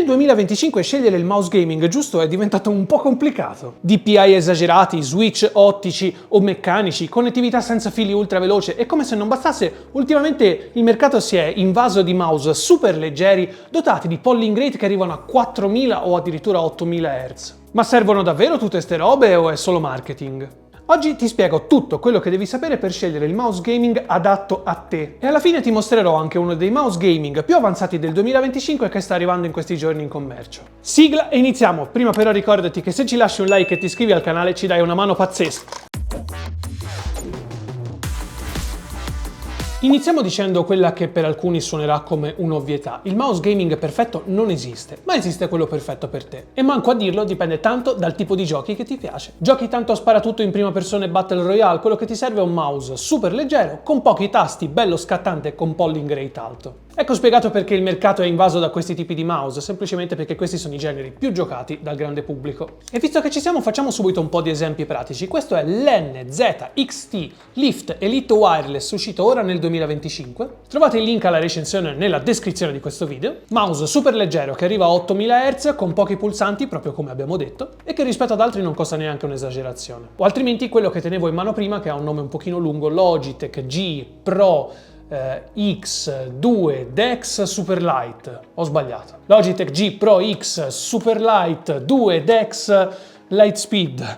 Nel 2025 scegliere il mouse gaming giusto è diventato un po' complicato. DPI esagerati, switch ottici o meccanici, connettività senza fili ultra veloce e come se non bastasse, ultimamente il mercato si è invaso di mouse super leggeri dotati di polling rate che arrivano a 4000 o addirittura 8000 Hz. Ma servono davvero tutte ste robe o è solo marketing? Oggi ti spiego tutto quello che devi sapere per scegliere il mouse gaming adatto a te e alla fine ti mostrerò anche uno dei mouse gaming più avanzati del 2025 che sta arrivando in questi giorni in commercio. Sigla e iniziamo! Prima però ricordati che se ci lasci un like e ti iscrivi al canale ci dai una mano pazzesca. Iniziamo dicendo quella che per alcuni suonerà come un'ovvietà. Il mouse gaming perfetto non esiste, ma esiste quello perfetto per te. E manco a dirlo dipende tanto dal tipo di giochi che ti piace. Giochi tanto a sparatutto in prima persona e Battle Royale, quello che ti serve è un mouse super leggero, con pochi tasti, bello scattante e con polling rate alto. Ecco spiegato perché il mercato è invaso da questi tipi di mouse, semplicemente perché questi sono i generi più giocati dal grande pubblico. E visto che ci siamo, facciamo subito un po' di esempi pratici. Questo è l'NZXT Lift Elite Wireless, uscito ora nel 2025. Trovate il link alla recensione nella descrizione di questo video. Mouse super leggero che arriva a 8000 Hz con pochi pulsanti, proprio come abbiamo detto, e che rispetto ad altri non costa neanche un'esagerazione. O altrimenti quello che tenevo in mano prima, che ha un nome un pochino lungo, Logitech G Pro X2 DeX Superlight. Ho sbagliato. Logitech G Pro X Superlight 2 DeX Lightspeed.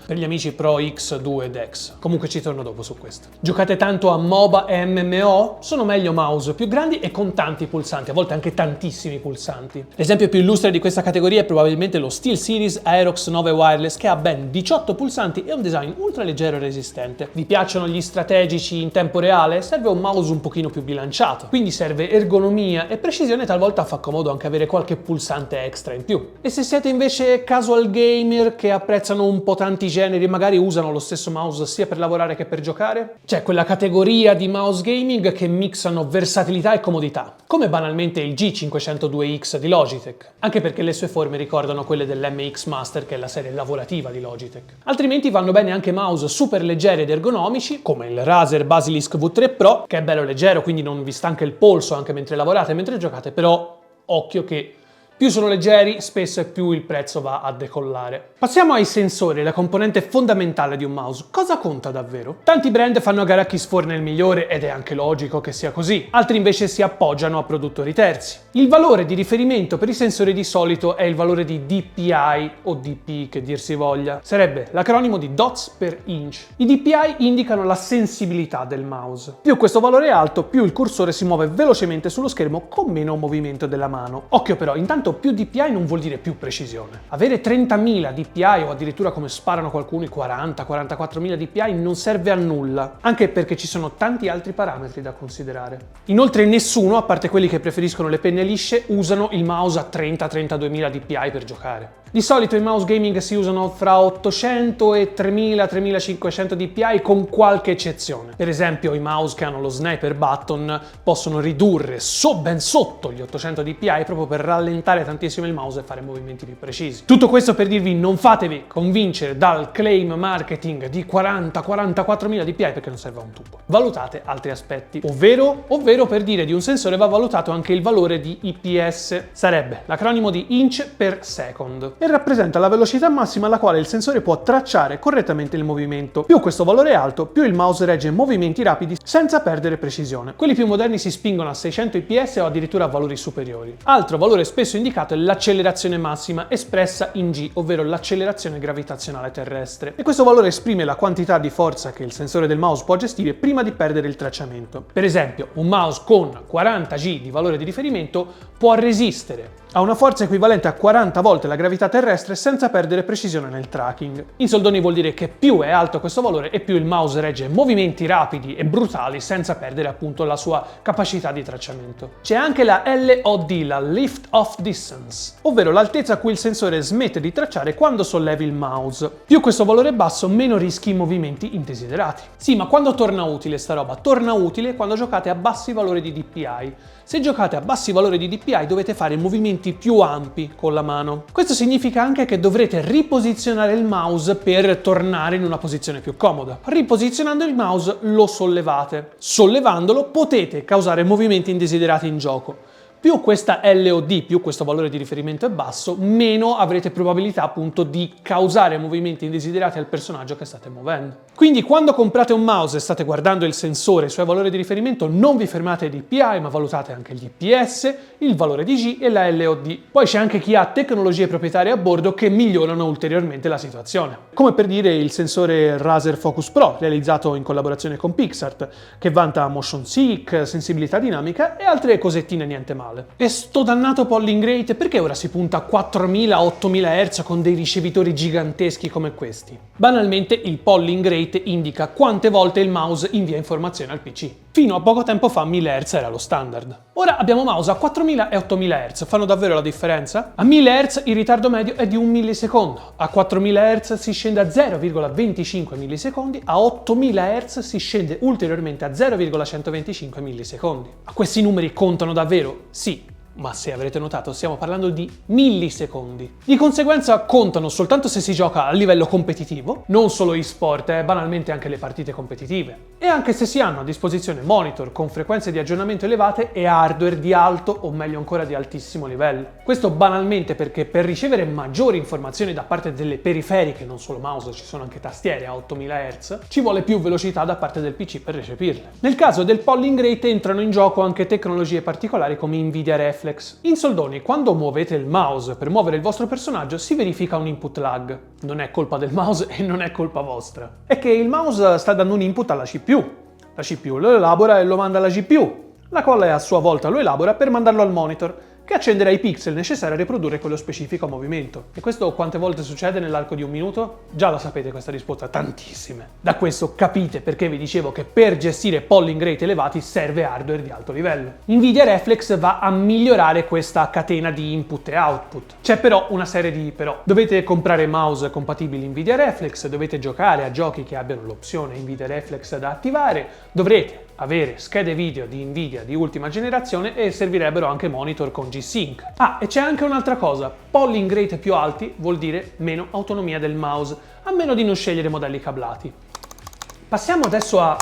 Per gli amici Pro X2 DeX. Comunque ci torno dopo su questo. Giocate tanto a MOBA e MMO? Sono meglio mouse più grandi e con tanti pulsanti, a volte anche tantissimi pulsanti. L'esempio più illustre di questa categoria è probabilmente lo SteelSeries Aerox 9 Wireless, che ha ben 18 pulsanti e un design ultra leggero e resistente. Vi piacciono gli strategici in tempo reale? Serve un mouse un pochino più bilanciato. Quindi serve ergonomia e precisione, talvolta fa comodo anche avere qualche pulsante extra in più. E se siete invece casual gamer che apprezzano un po' tanti generi e magari usano lo stesso mouse sia per lavorare che per giocare? C'è quella categoria di mouse gaming che mixano versatilità e comodità, come banalmente il G502X di Logitech, anche perché le sue forme ricordano quelle dell'MX Master, che è la serie lavorativa di Logitech. Altrimenti vanno bene anche mouse super leggeri ed ergonomici, come il Razer Basilisk V3 Pro, che è bello leggero, quindi non vi stanca il polso anche mentre lavorate e mentre giocate, però occhio che più sono leggeri, spesso e più il prezzo va a decollare. Passiamo ai sensori, la componente fondamentale di un mouse. Cosa conta davvero? Tanti brand fanno a gara chi sforna il migliore ed è anche logico che sia così. Altri invece si appoggiano a produttori terzi. Il valore di riferimento per i sensori di solito è il valore di DPI o DP che dir si voglia. Sarebbe l'acronimo di dots per inch. I DPI indicano la sensibilità del mouse. Più questo valore è alto, più il cursore si muove velocemente sullo schermo con meno movimento della mano. Occhio però, intanto più DPI non vuol dire più precisione. Avere 30.000 DPI o addirittura come sparano qualcuno i 40-44.000 DPI non serve a nulla, anche perché ci sono tanti altri parametri da considerare. Inoltre nessuno, a parte quelli che preferiscono le penne lisce, usano il mouse a 30-32.000 DPI per giocare. Di solito i mouse gaming si usano fra 800 e 3000-3500 DPI con qualche eccezione. Per esempio i mouse che hanno lo sniper button possono ridurre ben sotto gli 800 DPI proprio per rallentare tantissimo il mouse e fare movimenti più precisi. Tutto questo per dirvi: non fatevi convincere dal claim marketing di 40-44.000 DPI perché non serve a un tubo. Valutate altri aspetti, ovvero per dire di un sensore va valutato anche il valore di IPS, sarebbe l'acronimo di inch per second, e rappresenta la velocità massima alla quale il sensore può tracciare correttamente il movimento. Più questo valore è alto, più il mouse regge movimenti rapidi senza perdere precisione. Quelli più moderni si spingono a 600 IPS o addirittura a valori superiori. Altro valore spesso indicato è l'accelerazione massima espressa in G, ovvero l'accelerazione gravitazionale terrestre. E questo valore esprime la quantità di forza che il sensore del mouse può gestire prima di perdere il tracciamento. Per esempio, un mouse con 40 G di valore di riferimento può resistere a una forza equivalente a 40 volte la gravità terrestre senza perdere precisione nel tracking. In soldoni vuol dire che più è alto questo valore e più il mouse regge movimenti rapidi e brutali senza perdere appunto la sua capacità di tracciamento. C'è anche la LOD, la Lift Off Distance, ovvero l'altezza a cui il sensore smette di tracciare quando sollevi il mouse. Più questo valore è basso, meno rischi i movimenti indesiderati. Sì, ma quando torna utile sta roba? Torna utile quando giocate a bassi valori di DPI. Se giocate a bassi valori di DPI dovete fare movimenti più ampi con la mano. Questo significa anche che dovrete riposizionare il mouse per tornare in una posizione più comoda. Riposizionando il mouse lo sollevate. Sollevandolo potete causare movimenti indesiderati in gioco. Più questa LOD, più questo valore di riferimento è basso, meno avrete probabilità appunto di causare movimenti indesiderati al personaggio che state muovendo. Quindi quando comprate un mouse e state guardando il sensore e i suoi valori di riferimento, non vi fermate ai DPI, ma valutate anche gli IPS, il valore di G e la LOD. Poi c'è anche chi ha tecnologie proprietarie a bordo che migliorano ulteriormente la situazione. Come per dire il sensore Razer Focus Pro, realizzato in collaborazione con PixArt, che vanta motion seek, sensibilità dinamica e altre cosettine niente male. E sto dannato polling rate, perché ora si punta a 4000-8000 Hz con dei ricevitori giganteschi come questi? Banalmente il polling rate indica quante volte il mouse invia informazioni al PC. Fino a poco tempo fa 1000 Hz era lo standard. Ora abbiamo mouse a 4000 e 8000 Hz, fanno davvero la differenza? A 1000 Hz il ritardo medio è di 1 millisecondo, a 4000 Hz si scende a 0,25 millisecondi, a 8000 Hz si scende ulteriormente a 0,125 millisecondi. Ma questi numeri contano davvero? Sì. Ma se avrete notato stiamo parlando di millisecondi. Di conseguenza contano soltanto se si gioca a livello competitivo, non solo e-sport, banalmente anche le partite competitive. E anche se si hanno a disposizione monitor con frequenze di aggiornamento elevate e hardware di alto o meglio ancora di altissimo livello. Questo banalmente perché per ricevere maggiori informazioni da parte delle periferiche, non solo mouse, ci sono anche tastiere a 8000 Hz, ci vuole più velocità da parte del PC per recepirle. Nel caso del polling rate entrano in gioco anche tecnologie particolari come Nvidia Reflex. In soldoni, quando muovete il mouse per muovere il vostro personaggio, si verifica un input lag. Non è colpa del mouse e non è colpa vostra. È che il mouse sta dando un input alla CPU. La CPU lo elabora e lo manda alla GPU, la quale a sua volta lo elabora per mandarlo al monitor, che accenderà i pixel necessari a riprodurre quello specifico movimento. E questo quante volte succede nell'arco di un minuto? Già la sapete questa risposta, tantissime. Da questo capite perché vi dicevo che per gestire polling rate elevati serve hardware di alto livello. Nvidia Reflex va a migliorare questa catena di input e output. C'è però una serie di però. Dovete comprare mouse compatibili Nvidia Reflex, dovete giocare a giochi che abbiano l'opzione Nvidia Reflex da attivare, dovrete avere schede video di Nvidia di ultima generazione e servirebbero anche monitor con G-Sync. Ah, e c'è anche un'altra cosa, polling rate più alti vuol dire meno autonomia del mouse, a meno di non scegliere modelli cablati. Passiamo adesso a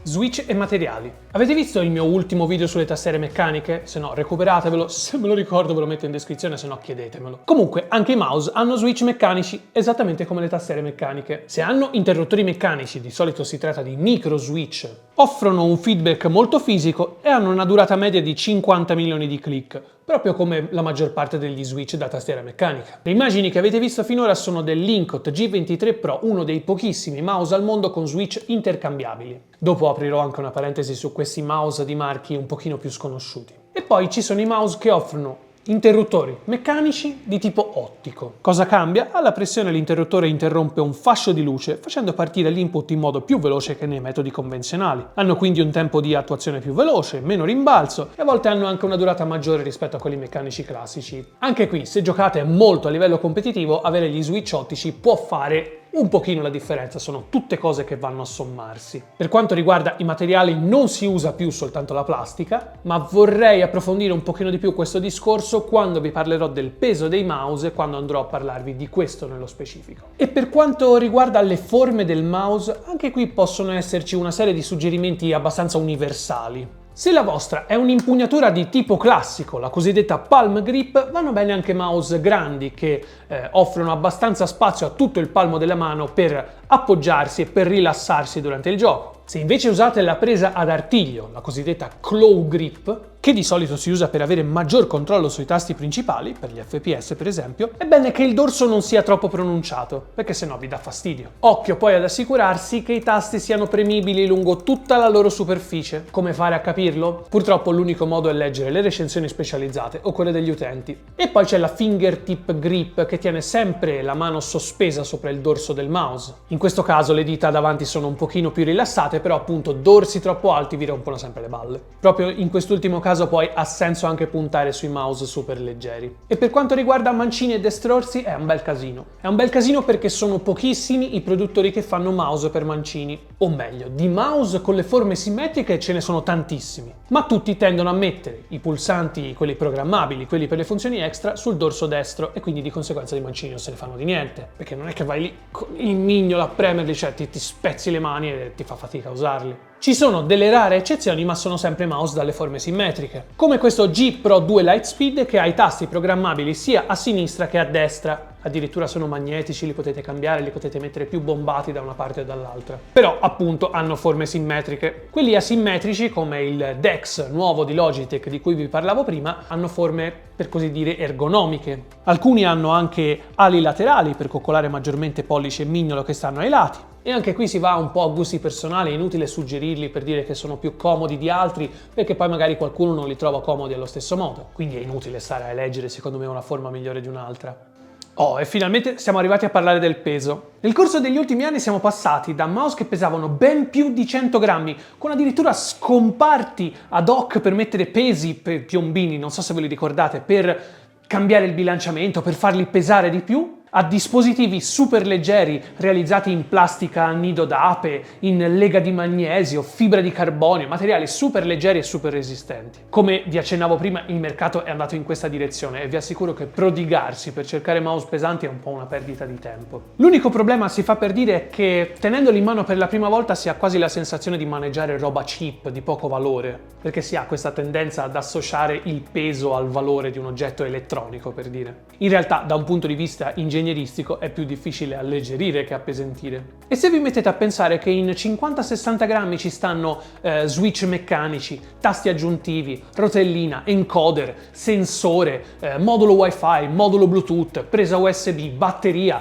switch e materiali. Avete visto il mio ultimo video sulle tastiere meccaniche? Se no, recuperatevelo, se me lo ricordo ve lo metto in descrizione, se no chiedetemelo. Comunque, anche i mouse hanno switch meccanici, esattamente come le tastiere meccaniche. Se hanno interruttori meccanici, di solito si tratta di micro switch, offrono un feedback molto fisico e hanno una durata media di 50 milioni di click, proprio come la maggior parte degli switch da tastiera meccanica. Le immagini che avete visto finora sono del Linkkot G23 Pro, uno dei pochissimi mouse al mondo con switch intercambiabili. Dopo aprirò anche una parentesi su questi mouse di marchi un pochino più sconosciuti. E poi ci sono i mouse che offrono interruttori meccanici di tipo ottico. Cosa cambia? Alla pressione l'interruttore interrompe un fascio di luce facendo partire l'input in modo più veloce che nei metodi convenzionali. Hanno quindi un tempo di attuazione più veloce, meno rimbalzo e a volte hanno anche una durata maggiore rispetto a quelli meccanici classici. Anche qui, se giocate molto a livello competitivo, avere gli switch ottici può fare un pochino la differenza, sono tutte cose che vanno a sommarsi. Per quanto riguarda i materiali non si usa più soltanto la plastica, ma vorrei approfondire un pochino di più questo discorso quando vi parlerò del peso dei mouse e quando andrò a parlarvi di questo nello specifico. E per quanto riguarda le forme del mouse, anche qui possono esserci una serie di suggerimenti abbastanza universali. Se la vostra è un'impugnatura di tipo classico, la cosiddetta palm grip, vanno bene anche mouse grandi che offrono abbastanza spazio a tutto il palmo della mano per appoggiarsi e per rilassarsi durante il gioco. Se invece usate la presa ad artiglio, la cosiddetta claw grip, che di solito si usa per avere maggior controllo sui tasti principali, per gli FPS per esempio, è bene che il dorso non sia troppo pronunciato, perché sennò vi dà fastidio. Occhio poi ad assicurarsi che i tasti siano premibili lungo tutta la loro superficie. Come fare a capirlo? Purtroppo l'unico modo è leggere le recensioni specializzate o quelle degli utenti. E poi c'è la fingertip grip che tiene sempre la mano sospesa sopra il dorso del mouse. In questo caso le dita davanti sono un pochino più rilassate, però appunto dorsi troppo alti vi rompono sempre le balle. Proprio in quest'ultimo caso poi ha senso anche puntare sui mouse super leggeri. E per quanto riguarda mancini e destrorsi è un bel casino. È un bel casino perché sono pochissimi i produttori che fanno mouse per mancini. O meglio, di mouse con le forme simmetriche ce ne sono tantissimi. Ma tutti tendono a mettere i pulsanti, quelli programmabili, quelli per le funzioni extra, sul dorso destro e quindi di conseguenza i mancini non se ne fanno di niente. Perché non è che vai lì con il mignolo a premerli, cioè ti spezzi le mani e ti fa fatica fatica a usarli. Ci sono delle rare eccezioni, ma sono sempre mouse dalle forme simmetriche, come questo G Pro 2 Lightspeed che ha i tasti programmabili sia a sinistra che a destra. Addirittura sono magnetici, li potete cambiare, li potete mettere più bombati da una parte o dall'altra. Però appunto hanno forme simmetriche. Quelli asimmetrici, come il DeX nuovo di Logitech di cui vi parlavo prima, hanno forme per così dire ergonomiche. Alcuni hanno anche ali laterali per coccolare maggiormente pollice e mignolo che stanno ai lati. E anche qui si va un po' a gusti personali, è inutile suggerirli per dire che sono più comodi di altri, perché poi magari qualcuno non li trova comodi allo stesso modo. Quindi è inutile stare a eleggere secondo me una forma migliore di un'altra. Oh, e finalmente siamo arrivati a parlare del peso. Nel corso degli ultimi anni siamo passati da mouse che pesavano ben più di 100 grammi, con addirittura scomparti ad hoc per mettere pesi, piombini, non so se ve li ricordate, per cambiare il bilanciamento, per farli pesare di più, a dispositivi super leggeri realizzati in plastica a nido d'ape, in lega di magnesio, fibra di carbonio, materiali super leggeri e super resistenti. Come vi accennavo prima, il mercato è andato in questa direzione e vi assicuro che prodigarsi per cercare mouse pesanti è un po' una perdita di tempo. L'unico problema, si fa per dire, è che tenendoli in mano per la prima volta si ha quasi la sensazione di maneggiare roba cheap, di poco valore, perché si ha questa tendenza ad associare il peso al valore di un oggetto elettronico, per dire. In realtà, da un punto di vista ingegneristico, è più difficile alleggerire che appesantire. E se vi mettete a pensare che in 50-60 grammi ci stanno switch meccanici, tasti aggiuntivi, rotellina, encoder, sensore, modulo Wi-Fi, modulo Bluetooth, presa USB, batteria,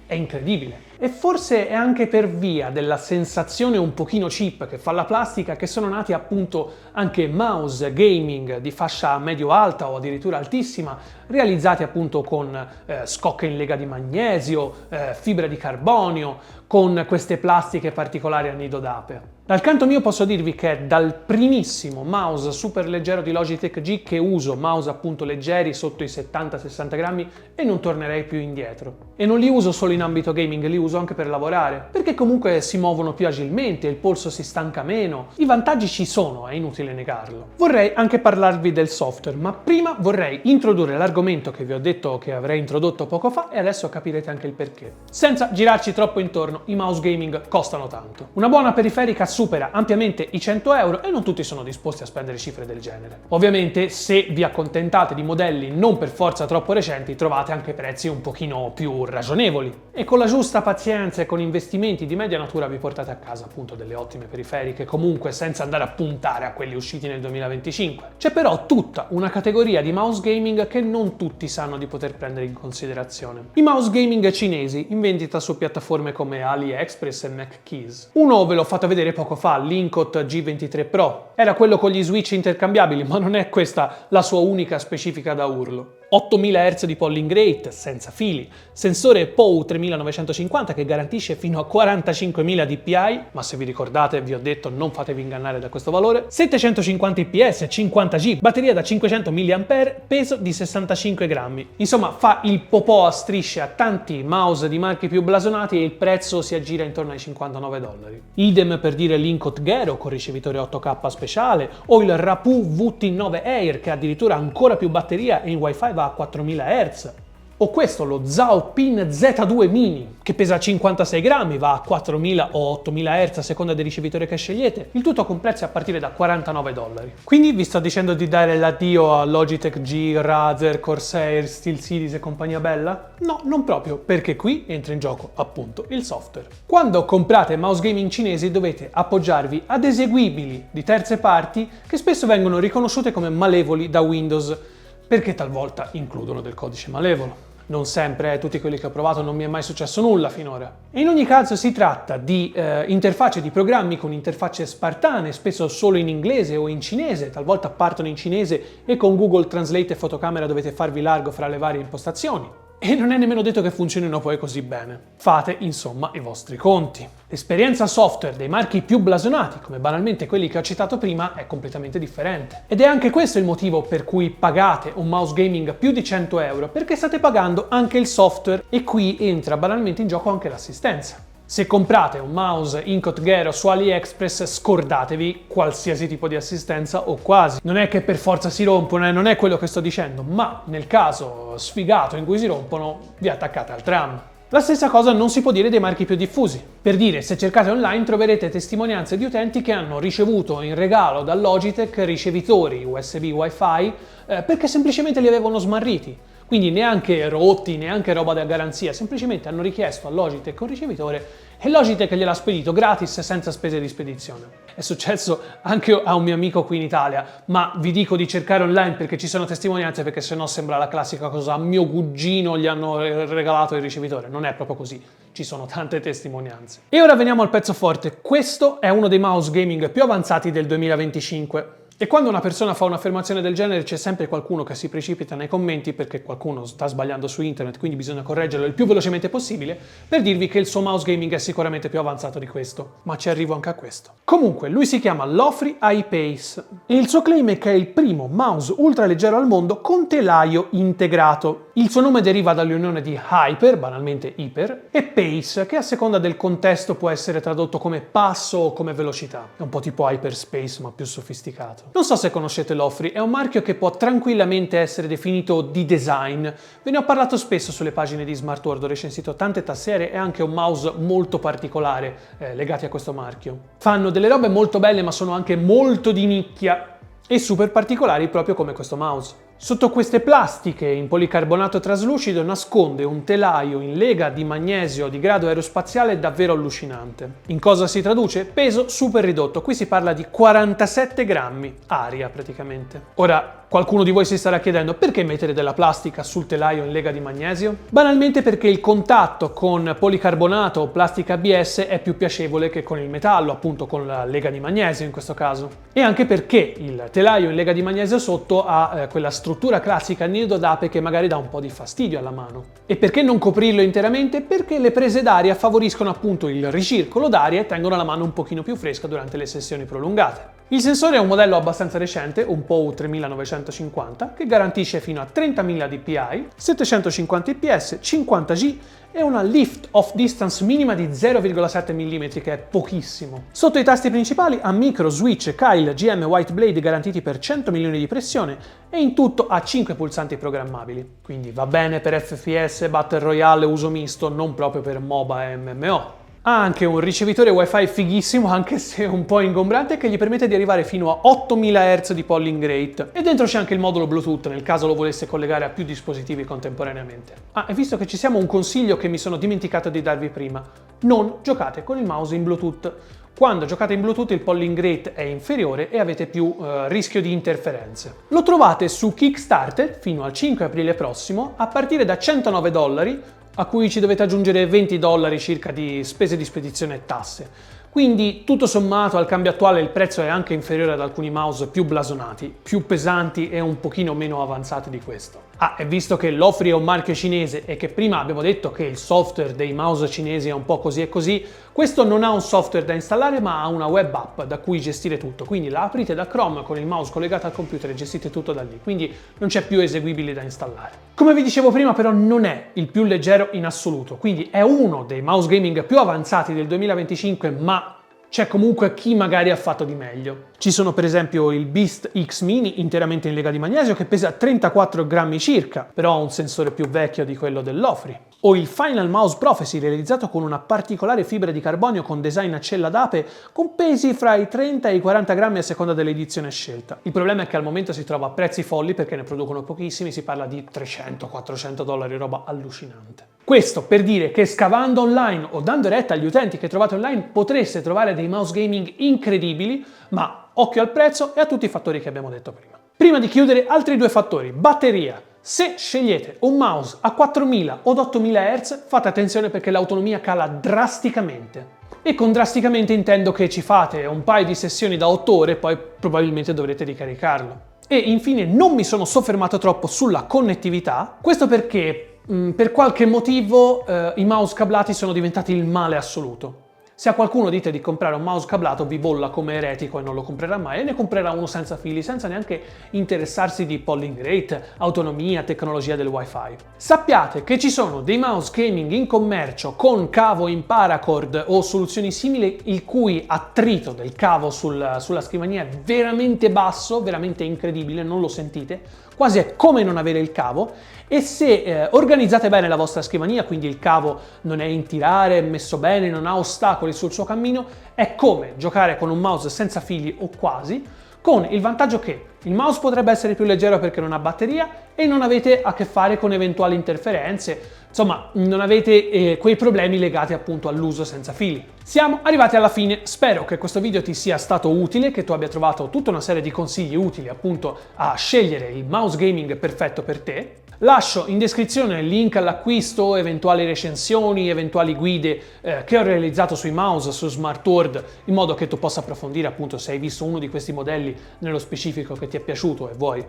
è incredibile. E forse è anche per via della sensazione un pochino cheap che fa la plastica che sono nati appunto anche mouse gaming di fascia medio-alta o addirittura altissima, realizzati appunto con scocche in lega di magnesio, fibra di carbonio, con queste plastiche particolari a nido d'ape. Dal canto mio posso dirvi che è dal primissimo mouse super leggero di Logitech G che uso mouse appunto leggeri sotto i 70-60 grammi e non tornerei più indietro. E non li uso solo in ambito gaming, li uso anche per lavorare, perché comunque si muovono più agilmente, il polso si stanca meno. I vantaggi ci sono, è inutile negarlo. Vorrei anche parlarvi del software, ma prima vorrei introdurre l'argomento che vi ho detto che avrei introdotto poco fa e adesso capirete anche il perché. Senza girarci troppo intorno, i mouse gaming costano tanto. Una buona periferica supera ampiamente i 100 euro e non tutti sono disposti a spendere cifre del genere. Ovviamente, se vi accontentate di modelli non per forza troppo recenti, trovate anche prezzi un pochino più ragionevoli. E con la giusta pazienza e con investimenti di media natura vi portate a casa appunto delle ottime periferiche, comunque senza andare a puntare a quelli usciti nel 2025. C'è però tutta una categoria di mouse gaming che non tutti sanno di poter prendere in considerazione. I mouse gaming cinesi in vendita su piattaforme come AliExpress e MacKeys. Uno ve l'ho fatto vedere poco fa, l'Inkot G23 Pro. Era quello con gli switch intercambiabili, ma non è questa la sua unica specifica da urlo. 8000 Hz di polling rate senza fili, sensore POW 3950 che garantisce fino a 45.000 dpi, ma se vi ricordate vi ho detto non fatevi ingannare da questo valore, 750 IPS, 50G, batteria da 500 mAh, peso di 65 grammi. Insomma, fa il popò a strisce a tanti mouse di marchi più blasonati e il prezzo si aggira intorno ai $59. Idem per dire l'Inkot Gero con ricevitore 8K speciale o il Rapu VT9 Air che ha addirittura ancora più batteria e in Wi-Fi va a 4000 Hz. O questo, lo Zaopin Z2 Mini, che pesa 56 grammi, va a 4000 o 8000 Hz a seconda del ricevitore che scegliete, il tutto con prezzi a partire da $49. Quindi vi sto dicendo di dare l'addio a Logitech G, Razer, Corsair, SteelSeries e compagnia bella? No, non proprio, perché qui entra in gioco appunto il software. Quando comprate mouse gaming cinesi dovete appoggiarvi ad eseguibili di terze parti che spesso vengono riconosciute come malevoli da Windows, perché talvolta includono del codice malevolo. Non sempre, tutti quelli che ho provato non mi è mai successo nulla finora. E in ogni caso si tratta di interfacce di programmi con interfacce spartane, spesso solo in inglese o in cinese, talvolta partono in cinese e con Google Translate e fotocamera dovete farvi largo fra le varie impostazioni. E non è nemmeno detto che funzionino poi così bene. Fate, insomma, i vostri conti. L'esperienza software dei marchi più blasonati, come banalmente quelli che ho citato prima, è completamente differente. Ed è anche questo il motivo per cui pagate un mouse gaming più di 100 euro, perché state pagando anche il software e qui entra banalmente in gioco anche l'assistenza. Se comprate un mouse Inkot Gero su AliExpress, scordatevi qualsiasi tipo di assistenza o quasi. Non è che per forza si rompono, non è quello che sto dicendo, ma nel caso sfigato in cui si rompono, vi attaccate al tram. La stessa cosa non si può dire dei marchi più diffusi. Per dire, se cercate online troverete testimonianze di utenti che hanno ricevuto in regalo da Logitech ricevitori USB Wi-Fi perché semplicemente li avevano smarriti. Quindi neanche rotti, neanche roba da garanzia, semplicemente hanno richiesto a Logitech un ricevitore e Logitech gliel'ha spedito gratis senza spese di spedizione. È successo anche a un mio amico qui in Italia, ma vi dico di cercare online perché ci sono testimonianze, perché sennò sembra la classica cosa: a mio cugino gli hanno regalato il ricevitore. Non è proprio così, ci sono tante testimonianze. E ora veniamo al pezzo forte. Questo è uno dei mouse gaming più avanzati del 2025. E quando una persona fa un'affermazione del genere c'è sempre qualcuno che si precipita nei commenti perché qualcuno sta sbagliando su internet, quindi bisogna correggerlo il più velocemente possibile, per dirvi che il suo mouse gaming è sicuramente più avanzato di questo. Ma ci arrivo anche a questo. Comunque, lui si chiama Lofri I-Pace e il suo claim è che è il primo mouse ultraleggero al mondo con telaio integrato. Il suo nome deriva dall'unione di hyper, banalmente iper, e pace, che a seconda del contesto può essere tradotto come passo o come velocità. È un po' tipo hyperspace, ma più sofisticato. Non so se conoscete Lofri, è un marchio che può tranquillamente essere definito di design. Ve ne ho parlato spesso sulle pagine di Smart World, ho recensito tante tastiere e anche un mouse molto particolare legati a questo marchio. Fanno delle robe molto belle, ma sono anche molto di nicchia e super particolari, proprio come questo mouse. Sotto queste plastiche in policarbonato traslucido nasconde un telaio in lega di magnesio di grado aerospaziale davvero allucinante. In cosa si traduce? Peso super ridotto, qui si parla di 47 grammi, aria praticamente. Ora, qualcuno di voi si starà chiedendo perché mettere della plastica sul telaio in lega di magnesio? Banalmente perché il contatto con policarbonato o plastica ABS è più piacevole che con il metallo, appunto con la lega di magnesio in questo caso. E anche perché il telaio in lega di magnesio sotto ha quella struttura classica nido d'ape che magari dà un po' di fastidio alla mano. E perché non coprirlo interamente? Perché le prese d'aria favoriscono appunto il ricircolo d'aria e tengono la mano un pochino più fresca durante le sessioni prolungate. Il sensore è un modello abbastanza recente, un POW 3950, che garantisce fino a 30.000 dpi, 750 IPS, 50G e una lift off distance minima di 0,7 mm, che è pochissimo. Sotto i tasti principali ha micro, switch, Kyle, GM White Blade garantiti per 100 milioni di pressione e in tutto ha 5 pulsanti programmabili. Quindi va bene per FPS, Battle Royale, uso misto, non proprio per MOBA e MMO. Ha anche un ricevitore Wi-Fi fighissimo, anche se un po' ingombrante, che gli permette di arrivare fino a 8000 Hz di polling rate. E dentro c'è anche il modulo Bluetooth, nel caso lo volesse collegare a più dispositivi contemporaneamente. Ah, e visto che ci siamo, un consiglio che mi sono dimenticato di darvi prima: non giocate con il mouse in Bluetooth. Quando giocate in Bluetooth il polling rate è inferiore e avete più rischio di interferenze. Lo trovate su Kickstarter fino al 5 aprile prossimo a partire da $109, a cui ci dovete aggiungere $20 circa di spese di spedizione e tasse. Quindi tutto sommato al cambio attuale il prezzo è anche inferiore ad alcuni mouse più blasonati, più pesanti e un pochino meno avanzati di questo. Ah, e visto che Lofri è un marchio cinese e che prima abbiamo detto che il software dei mouse cinesi è un po' così e così, questo non ha un software da installare ma ha una web app da cui gestire tutto, quindi la aprite da Chrome con il mouse collegato al computer e gestite tutto da lì, quindi non c'è più eseguibili da installare. Come vi dicevo prima però non è il più leggero in assoluto, quindi è uno dei mouse gaming più avanzati del 2025, ma c'è comunque chi magari ha fatto di meglio. Ci sono per esempio il Beast X Mini interamente in lega di magnesio che pesa 34 grammi circa, però ha un sensore più vecchio di quello del Lofri. O il Final Mouse Prophecy realizzato con una particolare fibra di carbonio con design a cella d'ape con pesi fra i 30 e i 40 grammi a seconda dell'edizione scelta. Il problema è che al momento si trova a prezzi folli perché ne producono pochissimi, si parla di $300-400, roba allucinante. Questo per dire che scavando online o dando retta agli utenti che trovate online potreste trovare dei mouse gaming incredibili, ma occhio al prezzo e a tutti i fattori che abbiamo detto prima. Prima di chiudere, altri due fattori: batteria. Se scegliete un mouse a 4000 o 8000 Hz, fate attenzione perché l'autonomia cala drasticamente. E con drasticamente intendo che ci fate un paio di sessioni da 8 ore e poi probabilmente dovrete ricaricarlo. E infine non mi sono soffermato troppo sulla connettività, questo perché per qualche motivo i mouse cablati sono diventati il male assoluto. Se a qualcuno dite di comprare un mouse cablato vi bolla come eretico e non lo comprerà mai, e ne comprerà uno senza fili, senza neanche interessarsi di polling rate, autonomia, tecnologia del wifi. Sappiate che ci sono dei mouse gaming in commercio con cavo in paracord o soluzioni simili, il cui attrito del cavo sulla scrivania è veramente basso, veramente incredibile, non lo sentite, quasi è come non avere il cavo, e se organizzate bene la vostra scrivania, quindi il cavo non è in tirare, è messo bene, non ha ostacoli sul suo cammino, è come giocare con un mouse senza fili o quasi, con il vantaggio che il mouse potrebbe essere più leggero perché non ha batteria e non avete a che fare con eventuali interferenze, insomma non avete quei problemi legati appunto all'uso senza fili. Siamo arrivati alla fine, spero che questo video ti sia stato utile, che tu abbia trovato tutta una serie di consigli utili appunto a scegliere il mouse gaming perfetto per te. Lascio in descrizione il link all'acquisto, eventuali recensioni, eventuali guide che ho realizzato sui mouse, su SmartWorld, in modo che tu possa approfondire appunto se hai visto uno di questi modelli nello specifico che ti è piaciuto e vuoi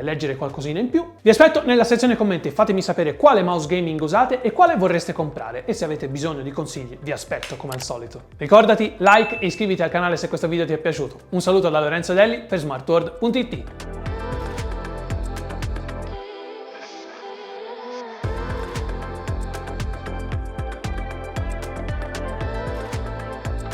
leggere qualcosina in più. Vi aspetto nella sezione commenti, fatemi sapere quale mouse gaming usate e quale vorreste comprare, e se avete bisogno di consigli vi aspetto come al solito. Ricordati, like e iscriviti al canale se questo video ti è piaciuto. Un saluto da Lorenzo Delli per smartworld.it.